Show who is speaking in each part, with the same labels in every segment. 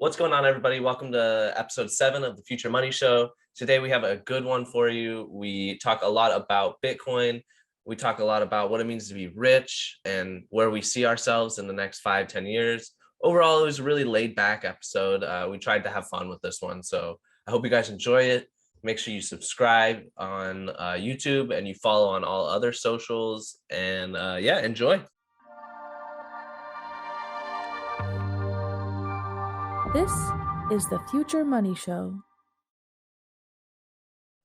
Speaker 1: What's going on, everybody? Welcome to episode 7 of the Future Money Show. Today, we have a good one for you. We talk a lot about Bitcoin. We talk a lot about what it means to be rich and where we see ourselves in the next 5-10 years. Overall, it was a really laid back episode. We tried to have fun with this one. So I hope you guys enjoy it. Make sure you subscribe on YouTube and you follow on all other socials. And enjoy.
Speaker 2: This is the Future Money Show.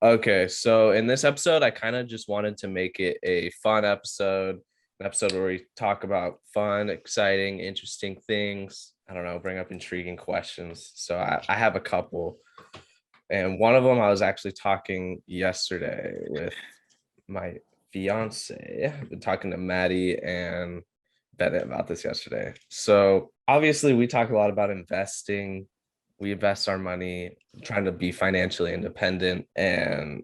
Speaker 1: Okay, so in this episode, I kind of just wanted to make it a fun episode, an episode where we talk about fun, exciting, interesting things. I don't know, bring up intriguing questions. So I have a couple. And one of them, I was actually talking yesterday with my fiance. I've been talking to Maddie and Bennett about this yesterday. So obviously, we talk a lot about investing. We invest our money, trying to be financially independent. And,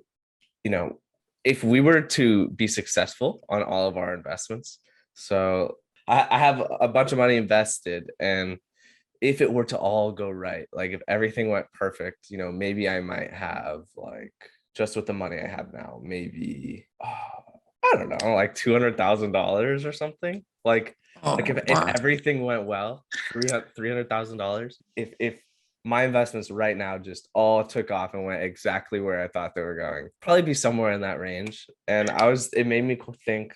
Speaker 1: if we were to be successful on all of our investments, so I have a bunch of money invested, and if it were to all go right, like if everything went perfect, maybe I might have, like, just with the money I have now, maybe, I don't know, like $200,000 or something. Like if everything went well, $300,000. If my investments right now just all took off and went exactly where I thought they were going, probably be somewhere in that range. And it made me think,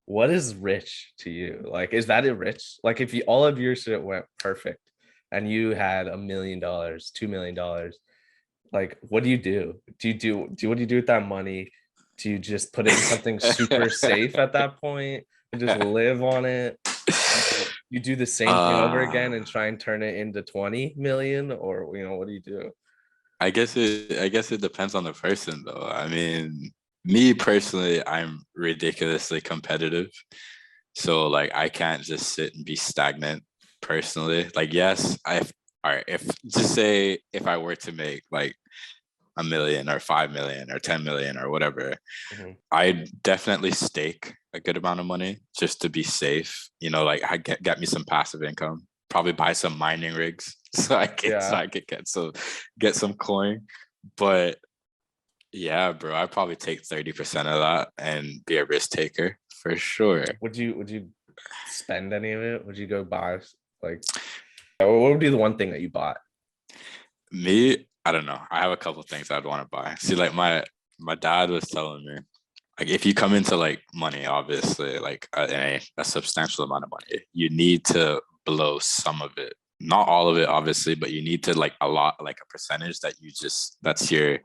Speaker 1: what is rich to you? Like, is that a rich? Like, if all of your shit went perfect and you had $1 million, $2 million, like, what do you do? What do you do with that money? Do you just put it in something super safe at that point and just live on it? You do the same thing over again and try and turn it into 20 million, or what do you do?
Speaker 3: I guess it depends on the person, though. I mean, me personally, I'm ridiculously competitive. So like I can't just sit and be stagnant personally. Like, yes, if just say if I were to make like $1 million or 5 million or 10 million or whatever, I definitely stake a good amount of money just to be safe. Like I get me some passive income. Probably buy some mining rigs so I could get some coin. But yeah, bro, I'd probably take 30% of that and be a risk taker for sure.
Speaker 1: Would you spend any of it? Would you go buy, like, what would be the one thing that you bought?
Speaker 3: Me, I don't know. I have a couple of things I'd want to buy. See, like my dad was telling me, like, if you come into like money, obviously, like a substantial amount of money, you need to blow some of it. Not all of it, obviously, but you need to, like, a lot, like a percentage that's your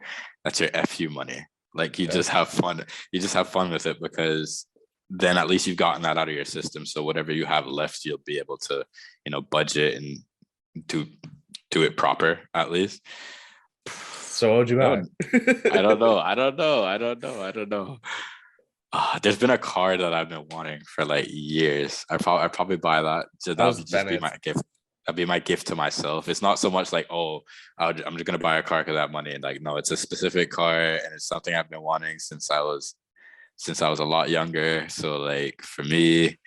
Speaker 3: FU money. Like, you just have fun. You just have fun with it, because then at least you've gotten that out of your system. So whatever you have left, you'll be able to, budget and do it proper at least.
Speaker 1: So what would you buy?
Speaker 3: I don't know. There's been a car that I've been wanting for like years. I'd probably buy that. So that would just be my gift. That'd be my gift to myself. It's not so much like, I'm just gonna buy a car because I have money. And like, no, it's a specific car, and it's something I've been wanting since I was a lot younger. So like for me,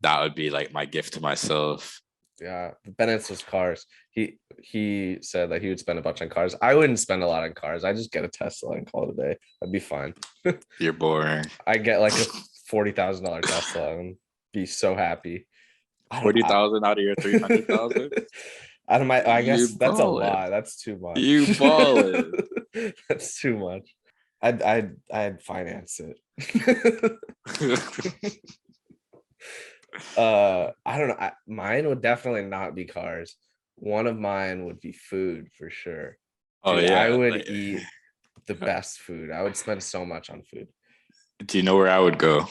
Speaker 3: that would be like my gift to myself.
Speaker 1: Yeah, Bennett's was cars. He said that he would spend a bunch on cars. I wouldn't spend a lot on cars. I just get a Tesla and call it a day. That'd be fine.
Speaker 3: You're boring.
Speaker 1: I get like a $40,000 Tesla and be so happy.
Speaker 3: 40,000 out of your 300,000.
Speaker 1: Out of I guess that's a lot. That's too much.
Speaker 3: You balling.
Speaker 1: That's too much. I'd finance it. I don't know. Mine would definitely not be cars. One of mine would be food for sure. Dude, I would eat the best food. I would spend so much on food.
Speaker 3: Do you know where I would go?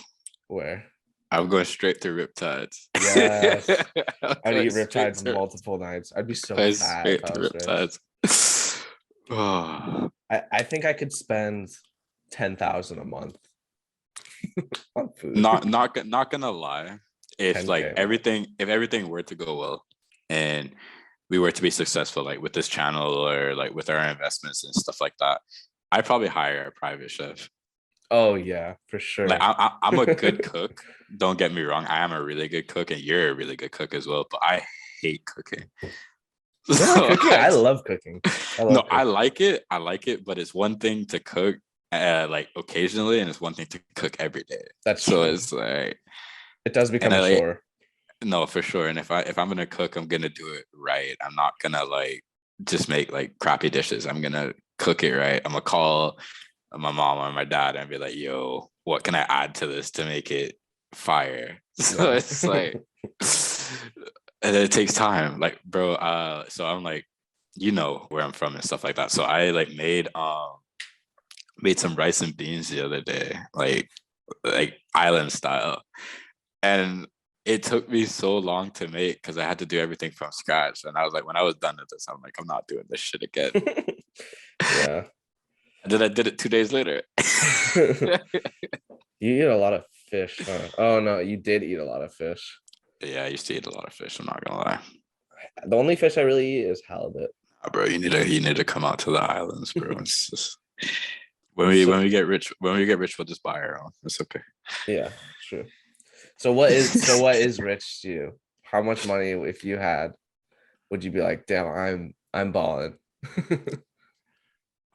Speaker 1: Where?
Speaker 3: I would go straight to Riptides.
Speaker 1: Yes. I'd eat Riptides multiple nights. I'd be so fat if I was rich.
Speaker 3: Oh.
Speaker 1: I think I could spend $10,000 a month on food.
Speaker 3: Not gonna lie. If like everything were to go well and we were to be successful, like with this channel or like with our investments and stuff like that, I'd probably hire a private chef.
Speaker 1: Oh yeah, for sure.
Speaker 3: Like I'm a good cook. Don't get me wrong. I am a really good cook, and you're a really good cook as well. But I hate cooking.
Speaker 1: Cooking. I love cooking.
Speaker 3: No,
Speaker 1: Cooking.
Speaker 3: I like it, but it's one thing to cook like occasionally, and it's one thing to cook every day.
Speaker 1: That's
Speaker 3: So
Speaker 1: true.
Speaker 3: it's like,
Speaker 1: It does
Speaker 3: and
Speaker 1: become a
Speaker 3: I like,
Speaker 1: chore.
Speaker 3: no, for sure. And if I'm gonna cook, I'm gonna do it right. I'm not gonna like just make like crappy dishes. I'm gonna cook it right. I'm gonna call my mom or my dad and be like, "Yo, what can I add to this to make it fire?" So
Speaker 1: Yeah.
Speaker 3: it's like, and it takes time. Like, bro. So I'm like, you know where I'm from and stuff like that. So I like made some rice and beans the other day, like island style, and it took me so long to make because I had to do everything from scratch. And I was like, when I was done with this, I'm like, I'm not doing this shit again.
Speaker 1: Yeah.
Speaker 3: And then I did it 2 days later.
Speaker 1: You eat a lot of fish, huh? Oh no, you did eat a lot of fish.
Speaker 3: Yeah, I used to eat a lot of fish. I'm not gonna lie.
Speaker 1: The only fish I really eat is halibut.
Speaker 3: Bro, you need to come out to the islands, bro. It's just,
Speaker 1: So
Speaker 3: when we get rich, we'll just buy our own. It's okay.
Speaker 1: yeah, true. So what is rich to you? How much money, if you had, would you be like, damn, I'm balling?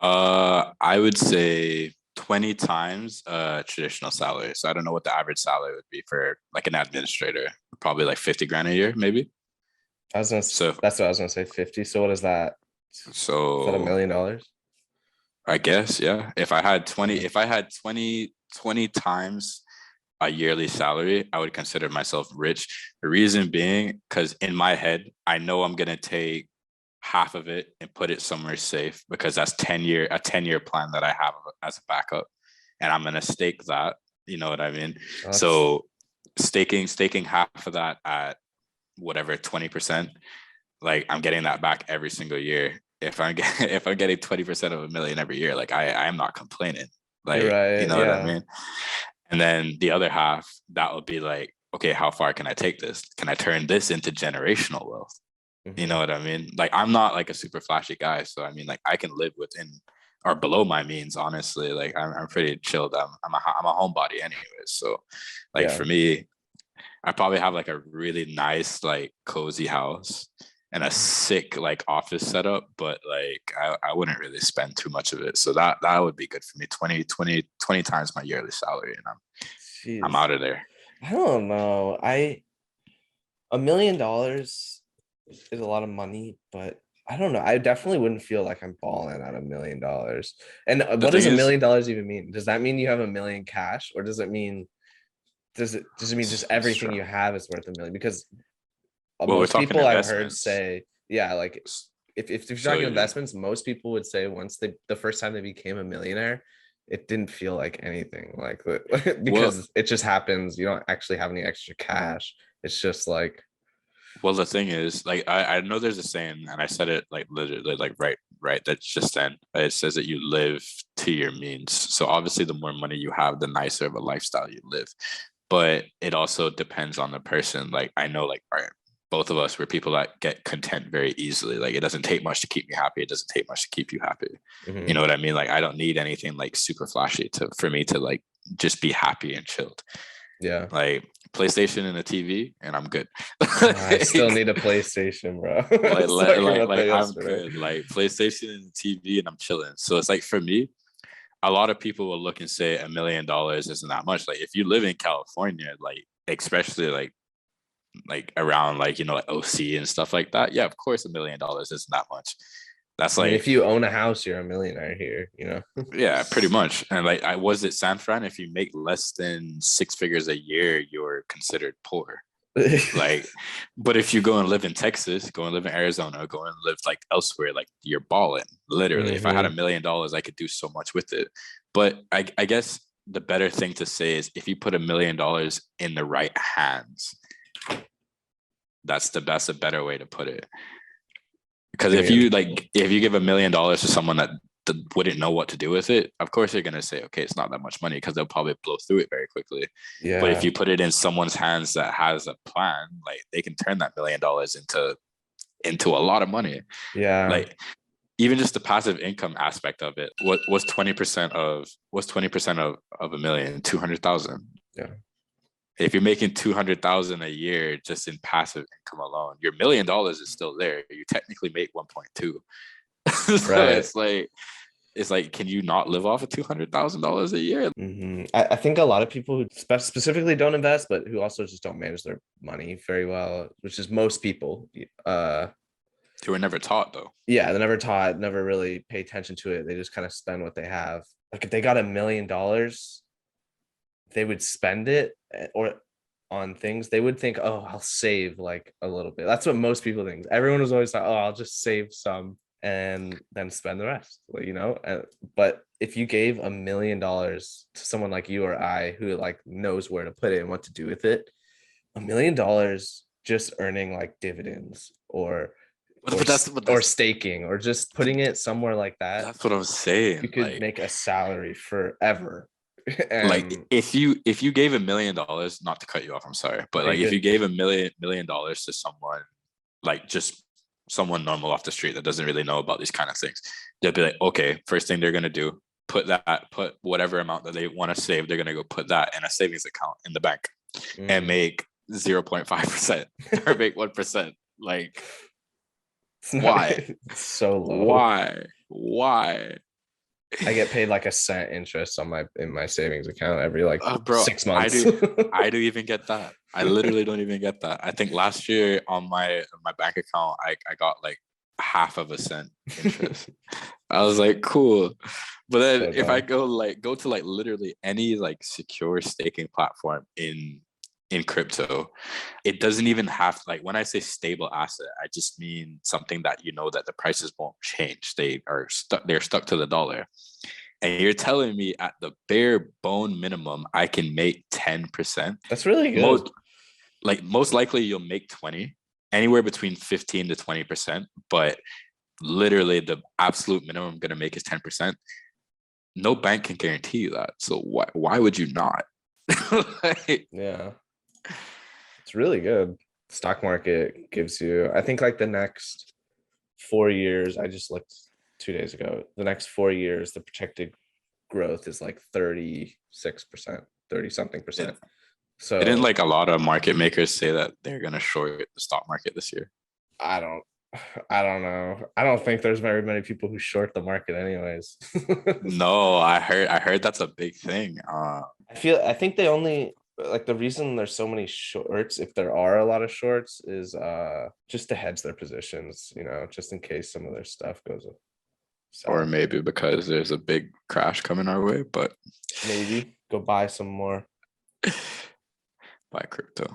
Speaker 3: I would say 20 times traditional salary. So I don't know what the average salary would be for like an administrator. Probably like 50 grand a year, maybe. So
Speaker 1: That's what I was gonna say, 50. So what is that? Is that $1
Speaker 3: so
Speaker 1: million?
Speaker 3: I guess, yeah.
Speaker 1: Yeah.
Speaker 3: If I had 20 times a yearly salary, I would consider myself rich. The reason being, because in my head, I know I'm gonna take half of it and put it somewhere safe because that's a 10-year plan that I have as a backup. And I'm gonna stake that, you know what I mean?
Speaker 1: That's
Speaker 3: So staking half of that at whatever 20%, like I'm getting that back every single year. If I'm getting 20% of a million every year, like I'm not complaining.
Speaker 1: you're
Speaker 3: Like, you
Speaker 1: right.
Speaker 3: know what I
Speaker 1: Yeah.
Speaker 3: mean? And then the other half, that would be like, okay, how far can I take this? Can I turn this into generational wealth? You know
Speaker 1: Hmm.
Speaker 3: what I mean? Like I'm not like a super flashy guy, so I mean, like I can live within or below my means. Honestly, like I'm pretty chilled. I'm a homebody anyways. So, like
Speaker 1: Yeah.
Speaker 3: for me, I probably have like a really nice like cozy house and a
Speaker 1: Mhm.
Speaker 3: sick like office setup, but like I wouldn't really spend too much of it. So that would be good for me. 20 times my yearly salary, and I'm
Speaker 1: Jeez.
Speaker 3: out of there.
Speaker 1: I don't know. $1 million is a lot of money, but I don't know. I definitely wouldn't feel like I'm balling at $1 million. And
Speaker 3: The
Speaker 1: what does
Speaker 3: thing
Speaker 1: a
Speaker 3: is,
Speaker 1: million dollars even mean? Does that mean you have a million cash, or does it mean just
Speaker 3: it's
Speaker 1: everything
Speaker 3: true.
Speaker 1: you have is worth a million? Because
Speaker 3: Well, we're
Speaker 1: most
Speaker 3: talking
Speaker 1: people I've heard
Speaker 3: investments.
Speaker 1: say, yeah, like if you're
Speaker 3: So
Speaker 1: talking investments, most people would say once the first time they became a millionaire, it didn't feel like anything like
Speaker 3: well,
Speaker 1: because it just happens. You don't actually have any extra cash. It's just like,
Speaker 3: Well, the thing is, like, I know there's a saying, and I said it like literally, like right. That's just then. It says that you live to your means. So obviously, the more money you have, the nicer of a lifestyle you live. But it also depends on the person. Like I know, like, all right, both of us, we're people that get content very easily. Like it doesn't take much to keep me happy. It doesn't take much to keep you happy. You know
Speaker 1: mhm,
Speaker 3: what I mean? Like I don't need anything like super flashy for me to like just be happy and chilled.
Speaker 1: yeah.
Speaker 3: Like PlayStation and a TV, and I'm good.
Speaker 1: I still need a PlayStation, bro. I
Speaker 3: like
Speaker 1: was talking
Speaker 3: like
Speaker 1: about that
Speaker 3: like I'm
Speaker 1: yesterday.
Speaker 3: good. Like PlayStation and TV, and I'm chilling. So it's like for me, a lot of people will look and say $1 million isn't that much. Like if you live in California, like especially like around like like OC and stuff like that, yeah, of course $1 million isn't that much. That's
Speaker 1: I mean, if
Speaker 3: like,
Speaker 1: you own a house, you're a millionaire here.
Speaker 3: yeah, pretty much. And like I was at San Fran, if you make less than six figures a year, you're considered poor. Like, but if you go and live in Texas, go and live in Arizona, go and live like elsewhere, like you're balling. Literally, if I had
Speaker 1: Hmm.
Speaker 3: $1 million, I could do so much with it. But I guess the better thing to say is if you put $1 million in the right hands, that's a better way to put it. Because
Speaker 1: Give me
Speaker 3: if you give $1 million to someone that wouldn't know what to do with it, of course they're gonna say, okay, it's not that much money because they'll probably blow through it very quickly. But if
Speaker 1: yeah,
Speaker 3: you put it in someone's hands that has a plan, like they can turn that $1 million into a lot of money.
Speaker 1: yeah.
Speaker 3: Like even just the passive income aspect of it. What was 20% of a million? 200,000.
Speaker 1: Yeah.
Speaker 3: If you're making 200,000 a year just in passive income alone, your $1 million is still there. You technically make 1.2. So
Speaker 1: Right.
Speaker 3: it's like, can you not live off of $200,000 a year?
Speaker 1: I think a lot of people who specifically don't invest, but who also just don't manage their money very well, which is most people.
Speaker 3: Who were never taught though.
Speaker 1: Yeah, they're never taught, never really pay attention to it. They just kind of spend what they have. Like if they got $1 million, they would spend it or on things. They would think, oh, I'll save like a little bit. That's what most people think. Everyone was always like, oh, I'll just save some and then spend the rest, you know. But if you gave $1 million to someone like you or I who like knows where to put it and what to do with it, $1 million just earning like dividends or staking or just putting it somewhere like that,
Speaker 3: that's what I'm saying.
Speaker 1: You could
Speaker 3: like,
Speaker 1: make a salary forever.
Speaker 3: like if you gave $1 million, not to cut you off, I'm sorry, but like if you gave $1 million to someone, like just someone normal off the street that doesn't really know about these kind of things, they'll be like, okay, first thing they're gonna do, put whatever amount that they want to save, they're gonna go put that in a savings account in the bank and make 0.5% or make 1%. Like, why?
Speaker 1: So low.
Speaker 3: Why?
Speaker 1: I get paid like a cent interest on my savings account every like 6 months.
Speaker 3: I do even get that. I literally don't even get that. I think last year on my bank account, I got like half of a cent interest. I was like, cool. But then if I go to like literally any like secure staking platform in crypto, it doesn't even have, like, when I say stable asset, I just mean something that you know that the prices won't change. They're stuck to the dollar. And you're telling me at the bare bone minimum I can make 10%.
Speaker 1: That's really good.
Speaker 3: Most likely you'll make 20, anywhere between 15 to 20%, but literally the absolute minimum I'm gonna make is 10%. No bank can guarantee you that. So why would you not?
Speaker 1: Yeah. It's really good. Stock market gives you, I think like the next 4 years, I just looked 2 days ago, the next 4 years, the projected growth is like 36%, 30 something percent. So
Speaker 3: didn't like a lot of market makers say that they're going to short the stock market this year?
Speaker 1: I don't know. I don't think there's very many people who short the market anyways.
Speaker 3: No, I heard that's a big thing.
Speaker 1: I think they only, like, the reason there's so many shorts, if there are a lot of shorts, is just to hedge their positions, you know, just in case some of their stuff goes up.
Speaker 3: Or maybe because there's a big crash coming our way, but
Speaker 1: maybe go buy some more.
Speaker 3: Buy crypto.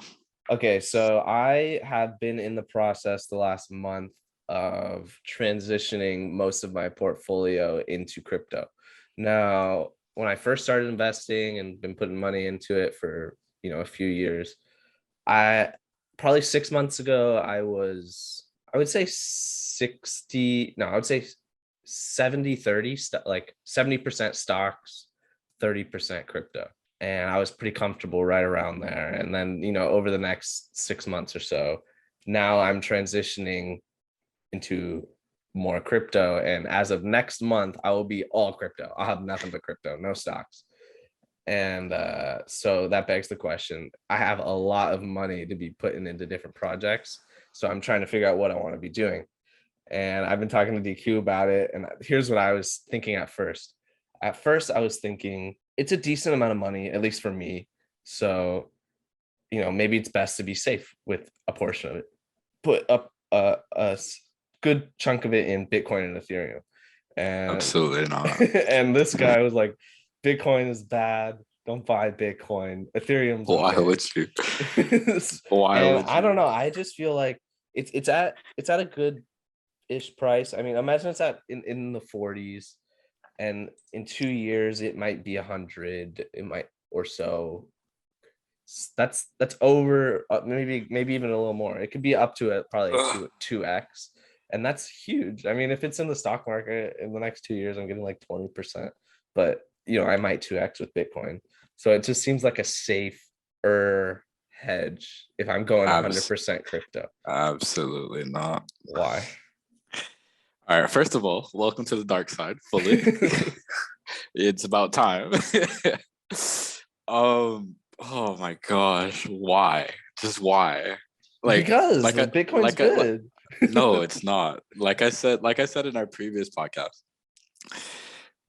Speaker 1: Okay, so I have been in the process the last month of transitioning most of my portfolio into crypto. Now, when I first started investing and been putting money into it for, you know, a few years, I probably 6 months ago, I would say 70-30, like 70% stocks, 30% crypto. And I was pretty comfortable right around there. And then, you know, over the next 6 months or so, now I'm transitioning into more crypto. And as of next month, I will be all crypto. I'll have nothing but crypto, no stocks. And so that begs the question. I have a lot of money to be putting into different projects. So I'm trying to figure out what I want to be doing. And I've been talking to DQ about it. And here's what I was thinking at first. At first, I was thinking it's a decent amount of money, at least for me. So, you know, maybe it's best to be safe with a portion of it. Put up a good chunk of it in Bitcoin and Ethereum. And
Speaker 3: absolutely not.
Speaker 1: And this guy was like, Bitcoin is bad. Don't buy Bitcoin. Ethereum's okay.
Speaker 3: Why would you?
Speaker 1: I don't know. I just feel like it's at a good-ish price. I mean, imagine it's at in the 40s. And in 2 years, it might be 100. It might or so. That's over maybe even a little more. It could be up to probably 2x, and that's huge. I mean, if it's in the stock market in the next 2 years, I'm getting like 20%. But you know, I might 2x with Bitcoin. So it just seems like a safer hedge if I'm going 100% crypto.
Speaker 3: Absolutely not.
Speaker 1: Why?
Speaker 3: All right, first of all, welcome to the dark side fully. It's about time. Oh my gosh, why? Just why? Like,
Speaker 1: Because
Speaker 3: like
Speaker 1: the
Speaker 3: I,
Speaker 1: Bitcoin's
Speaker 3: like I, like,
Speaker 1: good.
Speaker 3: no, it's not. Like I said in our previous podcast,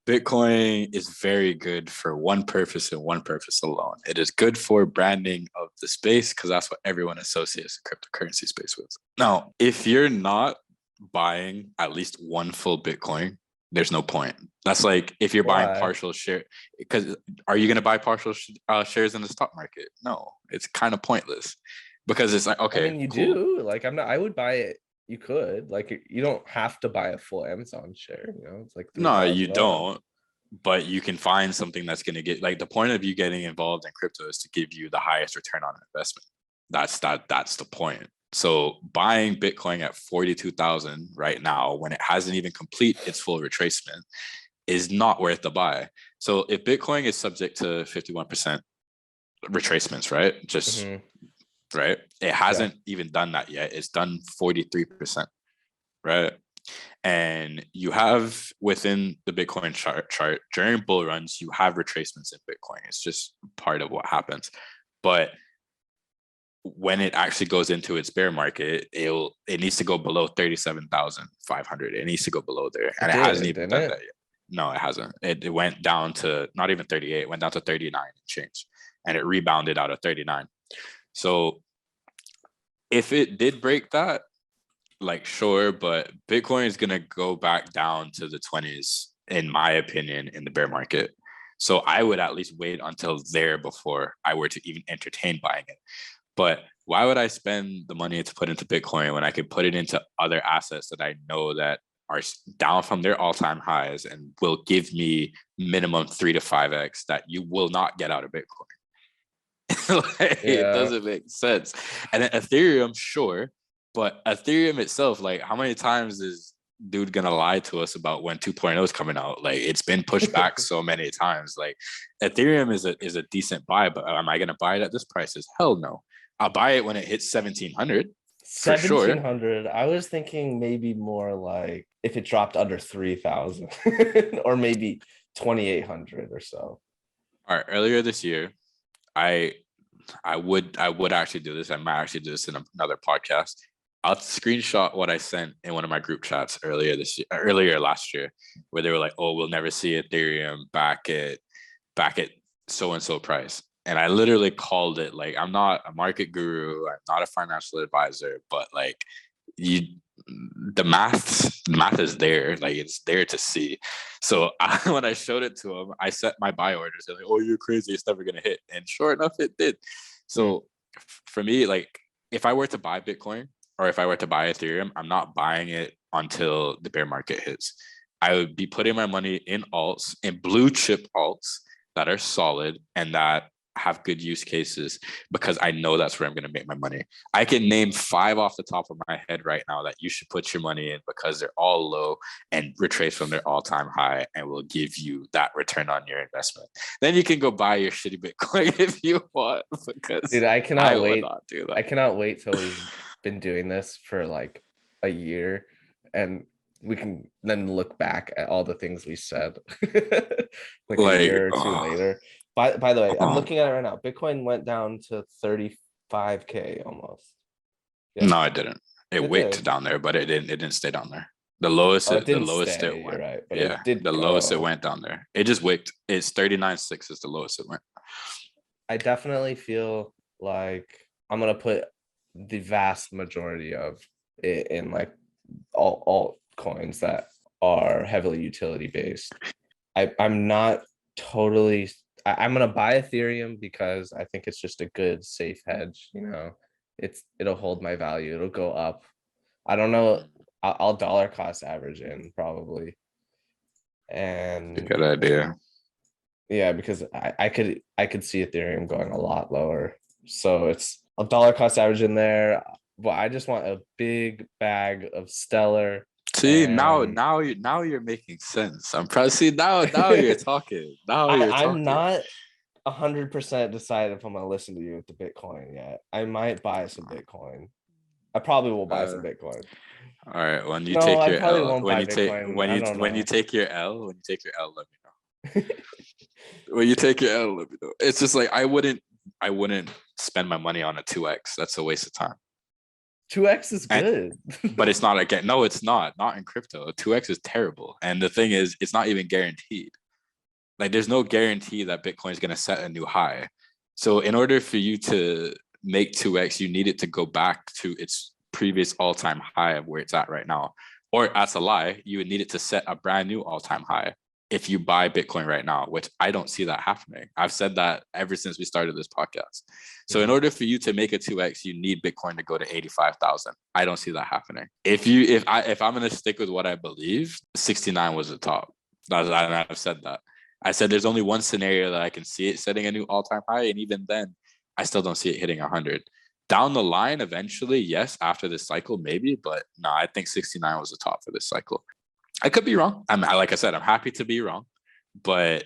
Speaker 3: Bitcoin is very good for one purpose and one purpose alone. It is good for branding of the space because that's what everyone associates the cryptocurrency space with. Now, if you're not buying at least one full Bitcoin, there's no point. That's like if you're buying
Speaker 1: Why?
Speaker 3: partial share, because are you going to buy partial shares in the stock market? No, it's kind of pointless because it's like,
Speaker 1: I
Speaker 3: okay,
Speaker 1: mean, you
Speaker 3: cool.
Speaker 1: do. Like, I'm not. I would buy it. You could. Like, you don't have to buy a full Amazon share. You know, it's like
Speaker 3: No, you
Speaker 1: $3,000.
Speaker 3: don't. But you can find something that's going to get like the point of you getting involved in crypto is to give you the highest return on investment. That's the point. So buying Bitcoin at 42,000 right now when it hasn't even complete its full retracement is not worth the buy. So if Bitcoin is subject to 51% retracements, right? Just
Speaker 1: Mhm.
Speaker 3: right. It
Speaker 1: Yeah.
Speaker 3: hasn't even done that yet. It's done 43%, right? And you have within the Bitcoin chart during bull runs, you have retracements in Bitcoin. It's just part of what happens. But when it actually goes into its bear market, it needs to go below 37,500. It needs to go below there.
Speaker 1: It
Speaker 3: And it hasn't
Speaker 1: did,
Speaker 3: even
Speaker 1: didn't
Speaker 3: done
Speaker 1: it?
Speaker 3: that yet. No, it hasn't. It went down to not even 38, it went down to 39 and change. And it rebounded out of 39. So if it did break that, like sure, but Bitcoin is gonna go back down to the 20s, in my opinion, in the bear market. So I would at least wait until there before I were to even entertain buying it. But why would I spend the money to put into Bitcoin when I could put it into other assets that I know that are down from their all-time highs and will give me minimum 3 to 5x that you will not get out of Bitcoin? Like, it
Speaker 1: Yeah.
Speaker 3: doesn't make sense. And then Ethereum, sure, but Ethereum itself, like, how many times is dude gonna lie to us about when 2.0 is coming out? Like, it's been pushed back so many times. Like, Ethereum is a decent buy, but am I gonna buy it at this price? Hell no. I'll buy it when it hits 1700 for sure.
Speaker 1: 1,700. I was thinking maybe more like if it dropped under 3,000 or maybe 2,800 or so.
Speaker 3: All right, earlier this year, I I would actually do this. I might actually do this in another podcast. I'll screenshot what I sent in one of my group chats earlier last year, where they were like, "Oh, we'll never see Ethereum back at so and so price." And I literally called it. Like, I'm not a market guru, I'm not a financial advisor, but like, you the math is there, like it's there to see. So when I showed it to him, I set my buy orders. They're like, "Oh, you're crazy, it's never gonna hit," and sure enough it did. So for me, like, if I were to buy Bitcoin or if I were to buy Ethereum, I'm not buying it until the bear market hits. I would be putting my money in alts, in blue chip alts that are solid and that have good use cases, because I know that's where I'm going to make my money. I can name 5 off the top of my head right now that you should put your money in because they're all low and retrace from their all-time high and will give you that return on your investment. Then you can go buy your shitty Bitcoin if you want, because
Speaker 1: Dude, I
Speaker 3: I
Speaker 1: cannot
Speaker 3: would
Speaker 1: wait.
Speaker 3: not do
Speaker 1: I
Speaker 3: that.
Speaker 1: cannot wait till we've been doing this for like a year and we can then look back at all the things we said like a
Speaker 3: Like,
Speaker 1: year or two
Speaker 3: oh,
Speaker 1: later. By the way, I'm
Speaker 3: oh.
Speaker 1: looking at it right now. Bitcoin went down to 35K almost. Yeah,
Speaker 3: No, it didn't. It
Speaker 1: it
Speaker 3: wicked
Speaker 1: did.
Speaker 3: down there, but it didn't stay down there. The lowest
Speaker 1: Oh, it
Speaker 3: the
Speaker 1: didn't
Speaker 3: lowest it
Speaker 1: stay, you're
Speaker 3: went.
Speaker 1: right, but
Speaker 3: Yeah,
Speaker 1: it did
Speaker 3: the lowest it
Speaker 1: go.
Speaker 3: went down there. It just wicked. It's 39.6 is the lowest it went.
Speaker 1: I definitely feel like I'm gonna put the vast majority of it in like all coins that are heavily utility based. I'm not totally. I'm gonna buy Ethereum because I think it's just a good safe hedge. You know, it'll hold my value. It'll go up. I don't know. I'll dollar cost average in probably,
Speaker 3: A
Speaker 1: and
Speaker 3: good idea.
Speaker 1: yeah, because I could see Ethereum going a lot lower. So it's a dollar cost average in there. But I just want a big bag of Stellar
Speaker 3: See,
Speaker 1: and
Speaker 3: now you're making sense. I'm proud. See, now you're talking. Now you're
Speaker 1: I'm
Speaker 3: talking.
Speaker 1: not 100% decided if I'm gonna listen to you with the Bitcoin yet. I might buy some Bitcoin. I probably will buy some
Speaker 3: Uh,
Speaker 1: Bitcoin.
Speaker 3: all right. When you
Speaker 1: No,
Speaker 3: take
Speaker 1: I
Speaker 3: your
Speaker 1: probably
Speaker 3: L,
Speaker 1: won't buy Bitcoin. I don't
Speaker 3: when you
Speaker 1: know.
Speaker 3: take your L, let me know. When you take your L, let me know. It's just like I wouldn't. I wouldn't spend my money on a 2x. That's a waste of time.
Speaker 1: 2x is
Speaker 3: And,
Speaker 1: good.
Speaker 3: but it's not again. No, it's not. Not in crypto. 2x is terrible. And the thing is, it's not even guaranteed. Like there's no guarantee that Bitcoin is going to set a new high. So in order for you to make 2x, you need it to go back to its previous all-time high of where it's at right now. Or that's a lie, you would need it to set a brand new all-time high if you buy Bitcoin right now, which I don't see that happening. I've said that ever since we started this podcast. So in order for you to make a 2x, you need Bitcoin to go to 85,000. I don't see that happening. If I'm going to stick with what I believe, 69 was the top. I've said that. I said there's only one scenario that I can see it setting a new all-time high, and even then, I still don't see it hitting 100. Down the line, eventually, yes, after this cycle, maybe, but no, I think 69 was the top for this cycle. I could be wrong. Like I said, I'm happy to be wrong, but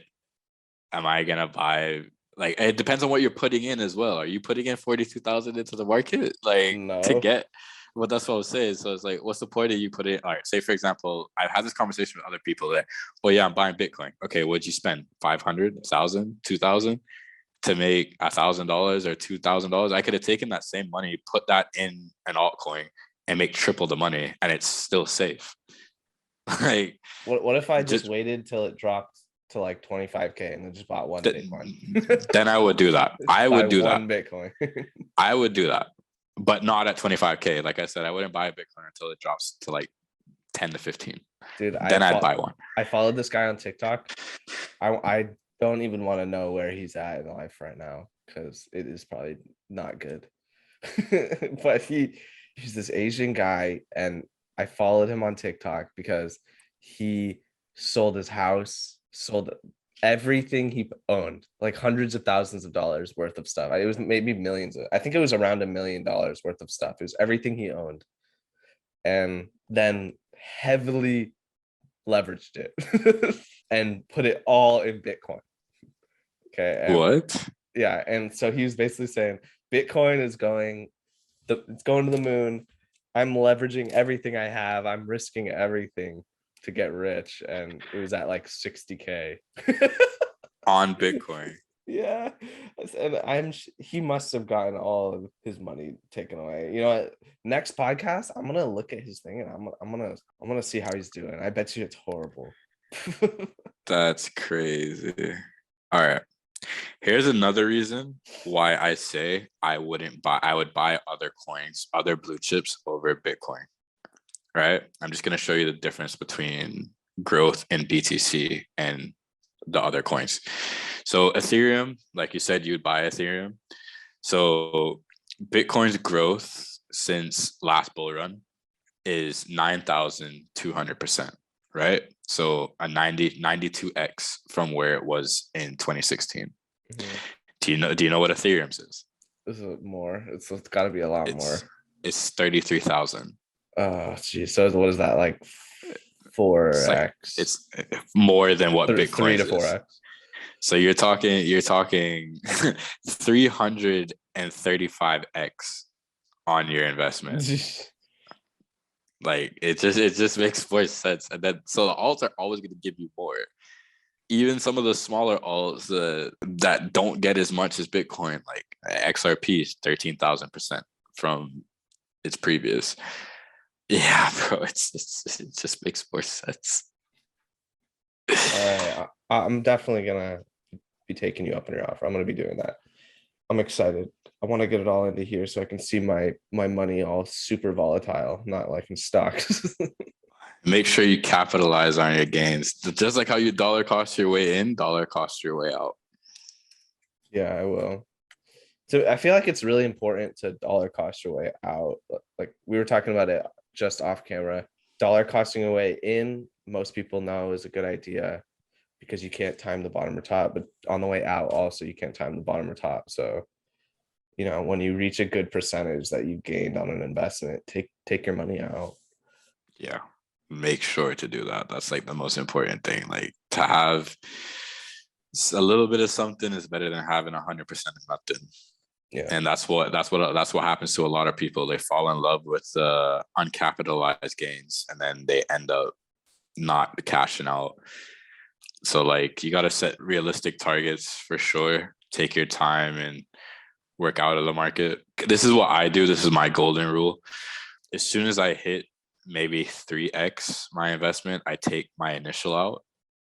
Speaker 3: am I gonna buy? Like, it depends on what you're putting in as well. Are you putting in 42,000 into the market, like
Speaker 1: No.
Speaker 3: to get? Well, that's what I was saying. So it's like, what's the point of you put it? All right, say for example, I've had this conversation with other people that, oh yeah, I'm buying Bitcoin. Okay, what'd you spend? 500, 1,000, 2,000 to make $1,000 or $2,000? I could have taken that same money, put that in an altcoin, and make triple the money, and it's still safe. Like,
Speaker 1: What if I just waited till it dropped to like 25K and then just bought one Bitcoin?
Speaker 3: Then I would do that. I would do that.
Speaker 1: One Bitcoin.
Speaker 3: I would do that, but not at 25K. Like I said, I wouldn't buy a Bitcoin until it drops to like 10 to 15.
Speaker 1: Dude,
Speaker 3: then I'd buy one.
Speaker 1: I followed this guy on TikTok. I don't even want to know where he's at in life right now because it is probably not good. But he's this Asian guy, and I followed him on TikTok because he sold his house, sold everything he owned, like hundreds of thousands of dollars worth of stuff. It was maybe millions. I think it was around $1 million worth of stuff. It was everything he owned, and then heavily leveraged it and put it all in Bitcoin. Okay.
Speaker 3: What?
Speaker 1: Yeah. And so he was basically saying Bitcoin is it's going to the moon. I'm leveraging everything I have. I'm risking everything to get rich. And it was at like 60K
Speaker 3: on Bitcoin.
Speaker 1: Yeah. And he must have gotten all of his money taken away. You know what? Next podcast, I'm gonna look at his thing and I'm gonna see how he's doing. I bet you it's horrible.
Speaker 3: That's crazy. All right. Here's another reason why I say I would buy other coins, other blue chips over Bitcoin. Right? I'm just gonna show you the difference between growth in BTC and the other coins. So Ethereum, like you said, you'd buy Ethereum. So Bitcoin's growth since last bull run is 9,200%, right? So a 92x from where it was in 2016. Mm-hmm. Do you know what Ethereum's is?
Speaker 1: Is it more? It's got to be a lot more.
Speaker 3: It's 33,000.
Speaker 1: Oh, geez. So what is that, like 4x?
Speaker 3: It's more than what Bitcoin is.
Speaker 1: 3 to 4x.
Speaker 3: So you're talking 335x on your investment. Like it just makes more sense. And then so the alts are always going to give you more. Even some of the smaller alts that don't get as much as Bitcoin, like XRP is 13,000% from its previous. Yeah, bro, it just makes more sense.
Speaker 1: I'm definitely gonna be taking you up on your offer. I'm gonna be doing that. I'm excited. I want to get it all into here so I can see my money all super volatile, not like in stocks.
Speaker 3: Make sure you capitalize on your gains. Just like how you dollar cost your way in, dollar cost your way out. Yeah,
Speaker 1: I will. So I feel like it's really important to dollar cost your way out. Like we were talking about it just off camera. Dollar costing your way in, most people know is a good idea because you can't time the bottom or top, but on the way out also you can't time the bottom or top. So, you know, when you reach a good percentage that you gained on an investment, take your money out.
Speaker 3: Yeah. Make sure to do that. That's like the most important thing. Like to have a little bit of something is better than having 100% of nothing. Yeah. And that's what happens to a lot of people. They fall in love with uncapitalized gains and then they end up not cashing out. So like you got to set realistic targets for sure. Take your time and work out of the market. This is what I do. This is my golden rule. As soon as I hit maybe 3x my investment, I take my initial out.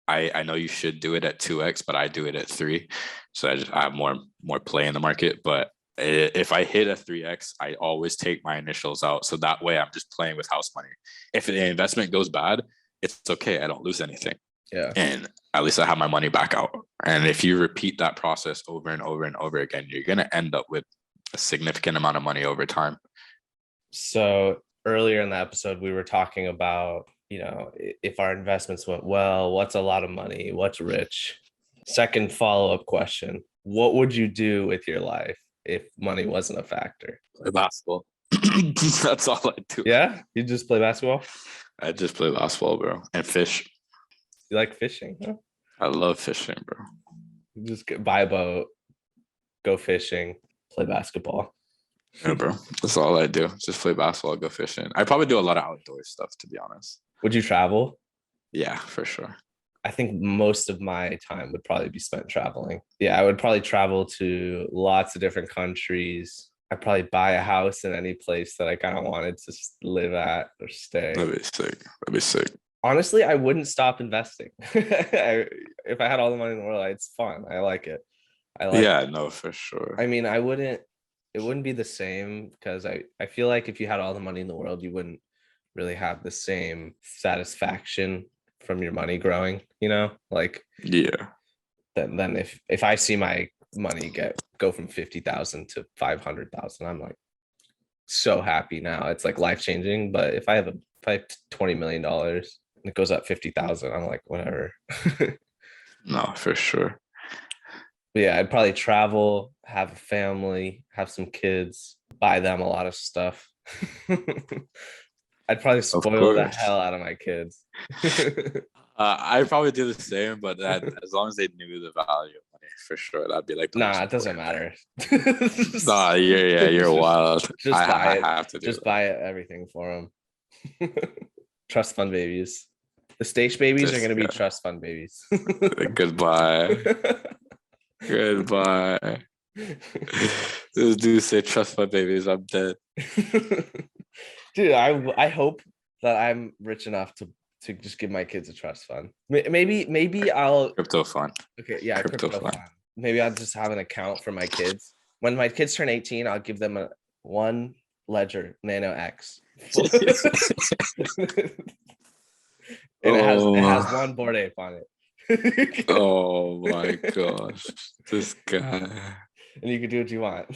Speaker 3: I know you should do it at 2x, but I do it at 3. So I have more play in the market. But if I hit a 3x, I always take my initials out. So that way I'm just playing with house money. If the investment goes bad, it's okay. I don't lose anything.
Speaker 1: Yeah.
Speaker 3: And at least I have my money back out. And if you repeat that process over and over and over again, you're going to end up with a significant amount of money over time.
Speaker 1: So earlier in the episode, we were talking about, if our investments went well, what's a lot of money? What's rich? Second follow-up question. What would you do with your life if money wasn't a factor?
Speaker 3: Play basketball. That's all I do.
Speaker 1: Yeah? You just play basketball?
Speaker 3: I just play basketball, bro. And fish.
Speaker 1: You like fishing, huh?
Speaker 3: I love fishing, bro.
Speaker 1: You just buy a boat, go fishing, play basketball.
Speaker 3: Yeah, bro. That's all I do. Just play basketball, go fishing. I probably do a lot of outdoor stuff, to be honest.
Speaker 1: Would you travel?
Speaker 3: Yeah, for sure.
Speaker 1: I think most of my time would probably be spent traveling. Yeah, I would probably travel to lots of different countries. I'd probably buy a house in any place that I kind of wanted to live at or stay.
Speaker 3: That'd be sick.
Speaker 1: Honestly, I wouldn't stop investing. If I had all the money in the world, it's fun. I like it.
Speaker 3: No, for sure.
Speaker 1: I mean, it wouldn't be the same because I feel like if you had all the money in the world, you wouldn't really have the same satisfaction from your money growing, like then if I see my money go from 50,000 to 500,000, I'm like so happy now. It's like life changing. But if I have $20 million and it goes up 50,000, I'm like, whatever.
Speaker 3: No, for sure.
Speaker 1: But yeah, I'd probably travel, have a family, have some kids, buy them a lot of stuff. I'd probably spoil the hell out of my kids.
Speaker 3: I'd probably do the same, but as long as they knew the value of money, for sure, that'd be like
Speaker 1: it doesn't matter.
Speaker 3: Nah, you're wild.
Speaker 1: Just buy it.
Speaker 3: Have to
Speaker 1: just buy everything for them. Trust fund babies. The stage babies are gonna be trust fund babies.
Speaker 3: Goodbye. This dude say trust fund babies. I'm dead.
Speaker 1: Dude, I hope that I'm rich enough to just give my kids a trust fund. Maybe I'll
Speaker 3: crypto fund.
Speaker 1: Okay, yeah, crypto fund. Maybe I'll just have an account for my kids. When my kids turn 18, I'll give them one Ledger Nano X. And it has one Bored Ape on it.
Speaker 3: Oh my gosh, this guy.
Speaker 1: And you can do what you want.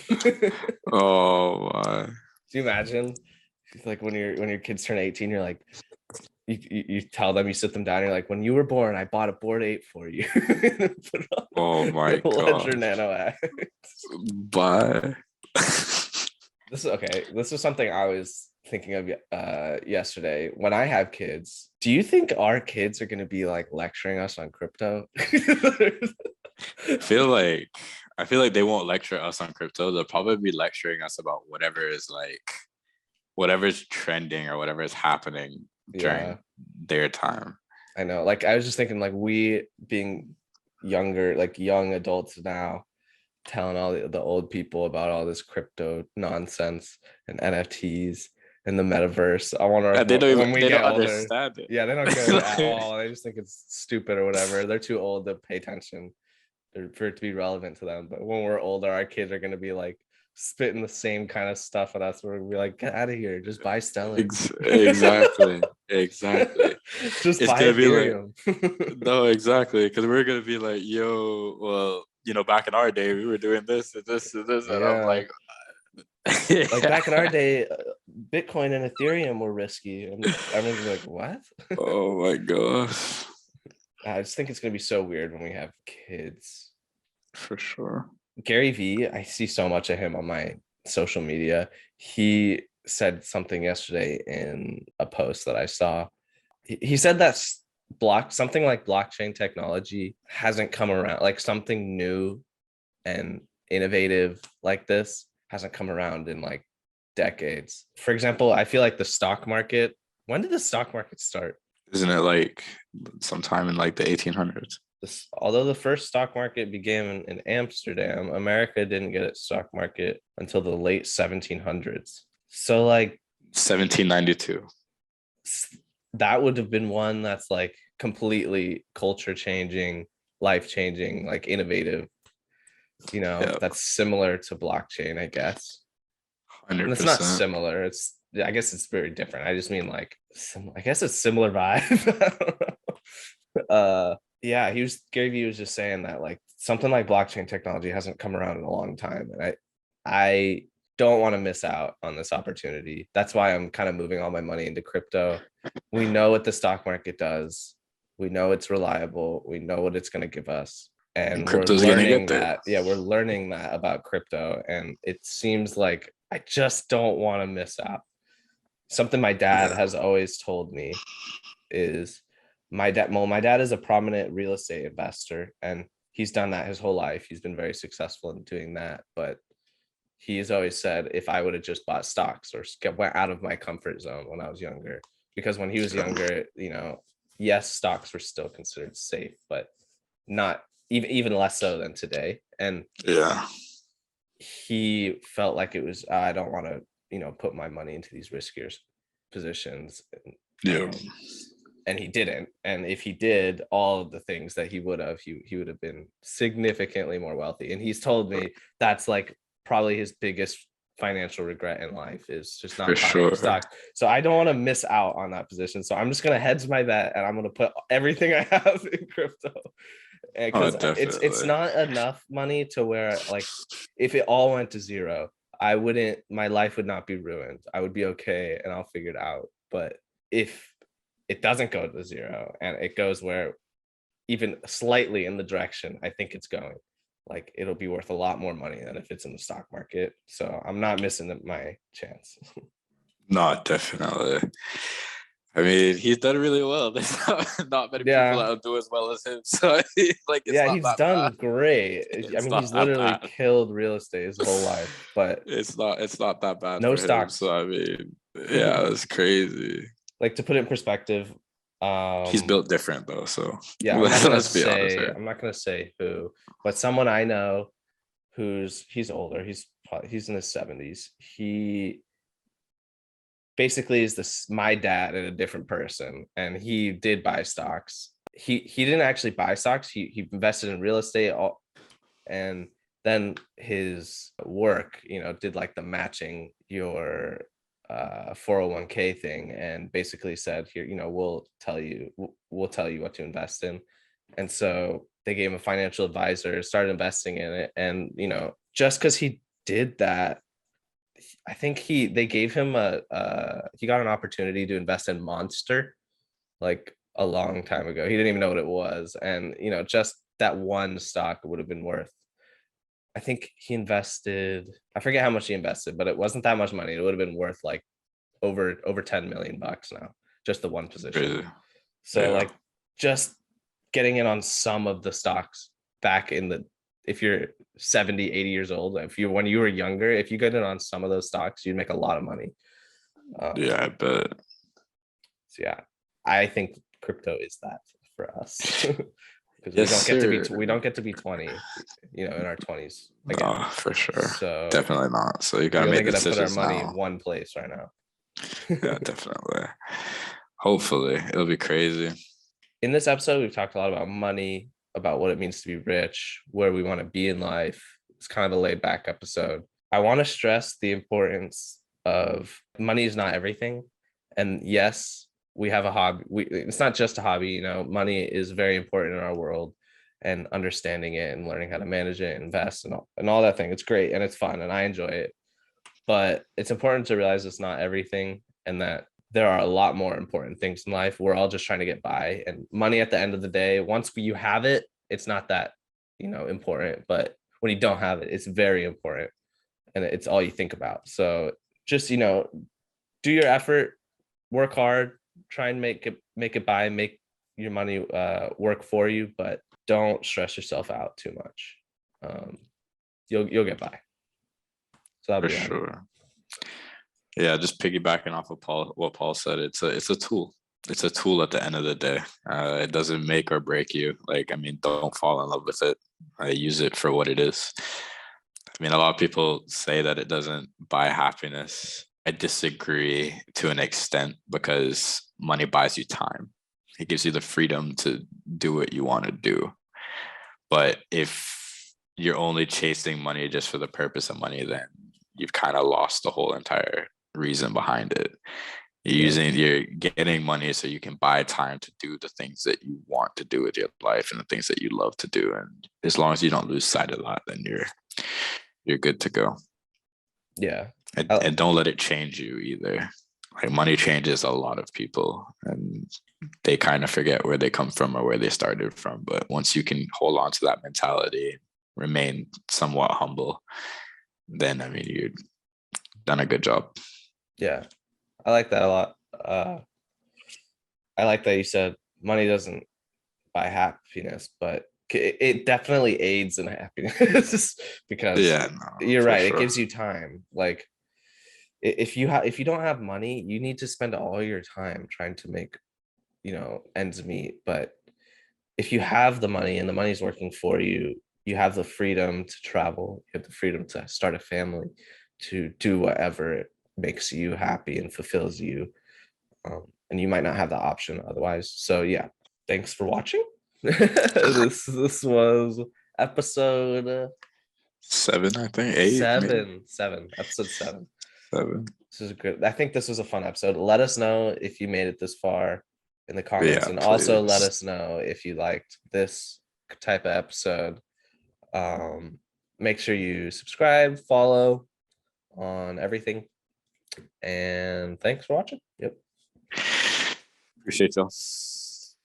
Speaker 3: Oh my.
Speaker 1: Do you imagine? Like when your kids turn 18, you're like, you tell them, you sit them down, you're like, when you were born, I bought a Bored Ape for you.
Speaker 3: Oh my god.
Speaker 1: Ledger Nano X.
Speaker 3: Bye.
Speaker 1: This is something I was thinking of yesterday. When I have kids, do you think our kids are going to be like lecturing us on crypto?
Speaker 3: I feel like they won't lecture us on crypto. They'll probably be lecturing us about whatever's trending or whatever is happening during their time.
Speaker 1: I know. Like I was just thinking, like we being younger, like young adults now, telling all the old people about all this crypto nonsense and NFTs and the metaverse. I wonder
Speaker 3: they don't
Speaker 1: older,
Speaker 3: understand it.
Speaker 1: Yeah, they don't get it at all. They just think it's stupid or whatever. They're too old to pay attention for it to be relevant to them. But when we're older, our kids are going to be like spitting the same kind of stuff at us. We're like, get out of here. Just buy Stellar.
Speaker 3: Exactly.
Speaker 1: Just
Speaker 3: it's
Speaker 1: buy
Speaker 3: gonna
Speaker 1: Ethereum.
Speaker 3: Be like, no, exactly. Because we're going to be like, yo, well, back in our day, we were doing this and this and this. And I'm like,
Speaker 1: like back in our day, Bitcoin and Ethereum were risky. And everyone's like, what?
Speaker 3: Oh my gosh.
Speaker 1: I just think it's going to be so weird when we have kids.
Speaker 3: For sure.
Speaker 1: Gary Vee, I see so much of him on my social media. He said something yesterday in a post that I saw. He said that something like blockchain technology hasn't come around, like something new and innovative like this hasn't come around in like decades. For example, I feel like the stock market, when did the stock market start?
Speaker 3: Isn't it like sometime in like the 1800s?
Speaker 1: although the first stock market began in Amsterdam, America didn't get its stock market until the late 1700s. So like
Speaker 3: 1792.
Speaker 1: that would have been one that's like completely culture changing, life changing, like innovative,
Speaker 3: Yeah,
Speaker 1: that's similar to blockchain, I guess. And it's not
Speaker 3: 100%.
Speaker 1: similar. I guess it's very different. I just mean like, I guess it's similar vibe. Yeah, Gary Vee was just saying that like something like blockchain technology hasn't come around in a long time, and I don't want to miss out on this opportunity. That's why I'm kind of moving all my money into crypto. We know what the stock market does. We know it's reliable. We know what it's going to give us.
Speaker 3: And
Speaker 1: And we're
Speaker 3: crypto's gonna get
Speaker 1: learning
Speaker 3: there.
Speaker 1: that. Yeah, we're learning that about crypto. And it seems like I just don't want to miss out. Something my dad
Speaker 3: Yeah,
Speaker 1: has always told me is my dad is a prominent real estate investor, and he's done that his whole life. He's been very successful in doing that, but he's always said if I would have just bought stocks or went out of my comfort zone when I was younger, because when he was
Speaker 3: yeah,
Speaker 1: younger, yes, stocks were still considered safe, but not even less so than today. And
Speaker 3: yeah,
Speaker 1: he felt like it was, I don't want to, put my money into these riskier positions.
Speaker 3: yeah.
Speaker 1: Um, and he didn't. And if he did all of the things that he would have, he would have been significantly more wealthy. And he's told me that's like probably his biggest financial regret in life is just
Speaker 3: For
Speaker 1: not buying
Speaker 3: sure.
Speaker 1: stocks. So I don't want to miss out on that position. So I'm just gonna hedge my bet and I'm gonna put everything I have in crypto.
Speaker 3: Oh,
Speaker 1: Because it's
Speaker 3: definitely.
Speaker 1: not enough money to where like if it all went to zero, my life would not be ruined. I would be okay and I'll figure it out. But if it doesn't go to zero and it goes where even slightly in the direction I think it's going, like it'll be worth a lot more money than if it's in the stock market. So I'm not missing my chance.
Speaker 3: No, definitely. I mean, he's done really well. There's not many people
Speaker 1: Yeah.
Speaker 3: that will do as well as him. So like it's
Speaker 1: Yeah,
Speaker 3: not
Speaker 1: he's
Speaker 3: that bad.
Speaker 1: done great. I
Speaker 3: It's
Speaker 1: mean,
Speaker 3: not
Speaker 1: he's
Speaker 3: that
Speaker 1: literally
Speaker 3: bad.
Speaker 1: killed real estate his whole life, but
Speaker 3: It's not that bad
Speaker 1: no
Speaker 3: for him.
Speaker 1: stocks.
Speaker 3: So I mean, yeah, it's crazy.
Speaker 1: Like to put it in perspective,
Speaker 3: He's built different though. So
Speaker 1: yeah,
Speaker 3: let's be honest here.
Speaker 1: I'm not gonna say who, but someone I know he's older. He's in his 70s. He basically is my dad and a different person, and he did buy stocks. He didn't actually buy stocks. He invested in real estate, and then his work, did like the matching your 401k thing, and basically said, here, we'll tell you what to invest in. And so they gave him a financial advisor, started investing in it, and just because he did that, I think they gave him he got an opportunity to invest in Monster like a long time ago. He didn't even know what it was, and just that one stock would have been worth. I think he invested. I forget how much he invested, but it wasn't that much money. It would have been worth like over 10 million bucks now, just the one position.
Speaker 3: Crazy.
Speaker 1: So
Speaker 3: Yeah.
Speaker 1: like just getting in on some of the stocks back if you're 70, 80 years old, when you were younger, if you get in on some of those stocks, you'd make a lot of money.
Speaker 3: Yeah, I bet.
Speaker 1: So yeah, I think crypto is that for us. Because
Speaker 3: Yes, sir.
Speaker 1: we don't get to be 20, in our 20s again.
Speaker 3: No, for sure.
Speaker 1: So
Speaker 3: Definitely not. So you
Speaker 1: we
Speaker 3: gotta
Speaker 1: only
Speaker 3: make
Speaker 1: get to put our
Speaker 3: decisions
Speaker 1: money in
Speaker 3: now.
Speaker 1: one place right now.
Speaker 3: Yeah, definitely. Hopefully, it'll be crazy.
Speaker 1: In this episode, we've talked a lot about money, about what it means to be rich, where we want to be in life. It's kind of a laid back episode. I want to stress the importance of money is not everything. And yes, we have a hobby. It's not just a hobby, money is very important in our world, and understanding it and learning how to manage it, invest and all that thing. It's great and it's fun and I enjoy it. But it's important to realize it's not everything, and that there are a lot more important things in life. We're all just trying to get by, and money at the end of the day, once you have it, it's not that, important. But when you don't have it, it's very important, and it's all you think about. So just, do your effort, work hard, try and make your money work for you, but don't stress yourself out too much. You'll get by. So that'll
Speaker 3: For
Speaker 1: be on.
Speaker 3: sure. Yeah, just piggybacking off of what Paul said, it's a tool. it's a tool at the end of the day. It doesn't make or break you. Like, I mean, don't fall in love with it. Use it for what it is. I mean, a lot of people say that it doesn't buy happiness. I disagree to an extent because money buys you time. It gives you the freedom to do what you want to do. But if you're only chasing money just for the purpose of money, then you've kind of lost the whole entire reason behind it. You're getting money so you can buy time to do the things that you want to do with your life and the things that you love to do. And as long as you don't lose sight of that, then you're good to go.
Speaker 1: Yeah.
Speaker 3: And don't let it change you either. Like, money changes a lot of people, and they kind of forget where they come from or where they started from. But once you can hold on to that mentality, remain somewhat humble, then I mean, you've done a good job.
Speaker 1: Yeah. I like that a lot. I like that you said money doesn't buy happiness, but it definitely aids in happiness because
Speaker 3: Yeah, no,
Speaker 1: you're
Speaker 3: for
Speaker 1: right. It
Speaker 3: sure.
Speaker 1: gives you time. Like if you don't have money, you need to spend all your time trying to make, ends meet. But if you have the money and the money's working for you, you have the freedom to travel, you have the freedom to start a family, to do whatever makes you happy and fulfills you. And you might not have the option otherwise. So yeah, thanks for watching. This was episode
Speaker 3: 7, I think 8, maybe
Speaker 1: episode 7.
Speaker 3: 7.
Speaker 1: This is good. I think this was a fun episode. Let us know if you made it this far in the comments,
Speaker 3: Yeah,
Speaker 1: and also let
Speaker 3: please.
Speaker 1: us know if you liked this type of episode. Make sure you subscribe, follow on everything, and thanks for watching. Yep.
Speaker 3: Appreciate y'all.